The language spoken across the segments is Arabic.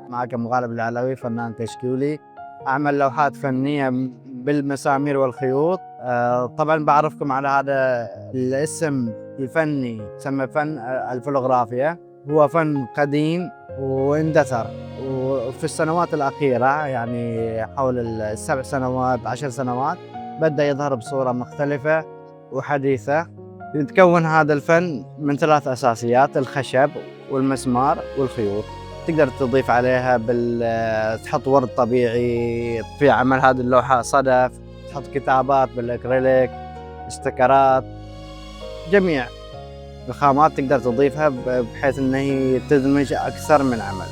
معكم غالب العلوي، فنان تشكيلي. أعمل لوحات فنية بالمسامير والخيوط. طبعا بعرفكم على هذا الاسم الفني، يسمى فن الفلوغرافيا. هو فن قديم واندثر، وفي السنوات الأخيرة يعني حول ال7 سنوات 10 سنوات بدأ يظهر بصورة مختلفة وحديثة. يتكون هذا الفن من 3 أساسيات: الخشب والمسمار والخيوط. تقدر تضيف عليها تحط ورد طبيعي في عمل هذه اللوحة، صدف، تحط كتابات بالأكريليك، استكرات، جميع الخامات تقدر تضيفها بحيث أن هي تدمج أكثر من عمل.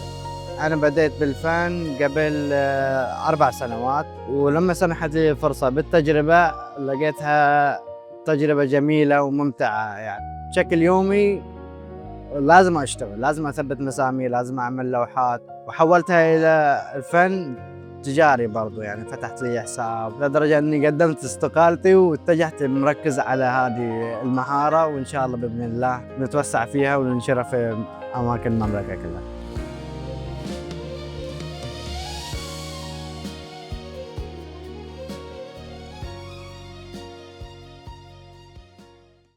أنا بديت بالفن قبل 4 سنوات، ولما سنحت لي الفرصة بالتجربة لقيتها تجربة جميلة وممتعة. يعني بشكل يومي لازم أشتغل، لازم أثبت مسامير، لازم أعمل لوحات، وحولتها إلى الفن تجاري برضو. يعني فتحت لي حساب لدرجة أني قدمت استقالتي واتجهت مركز على هذه المهارة، وإن شاء الله بإذن الله نتوسع فيها وننشرها في أماكن المملكة كلها.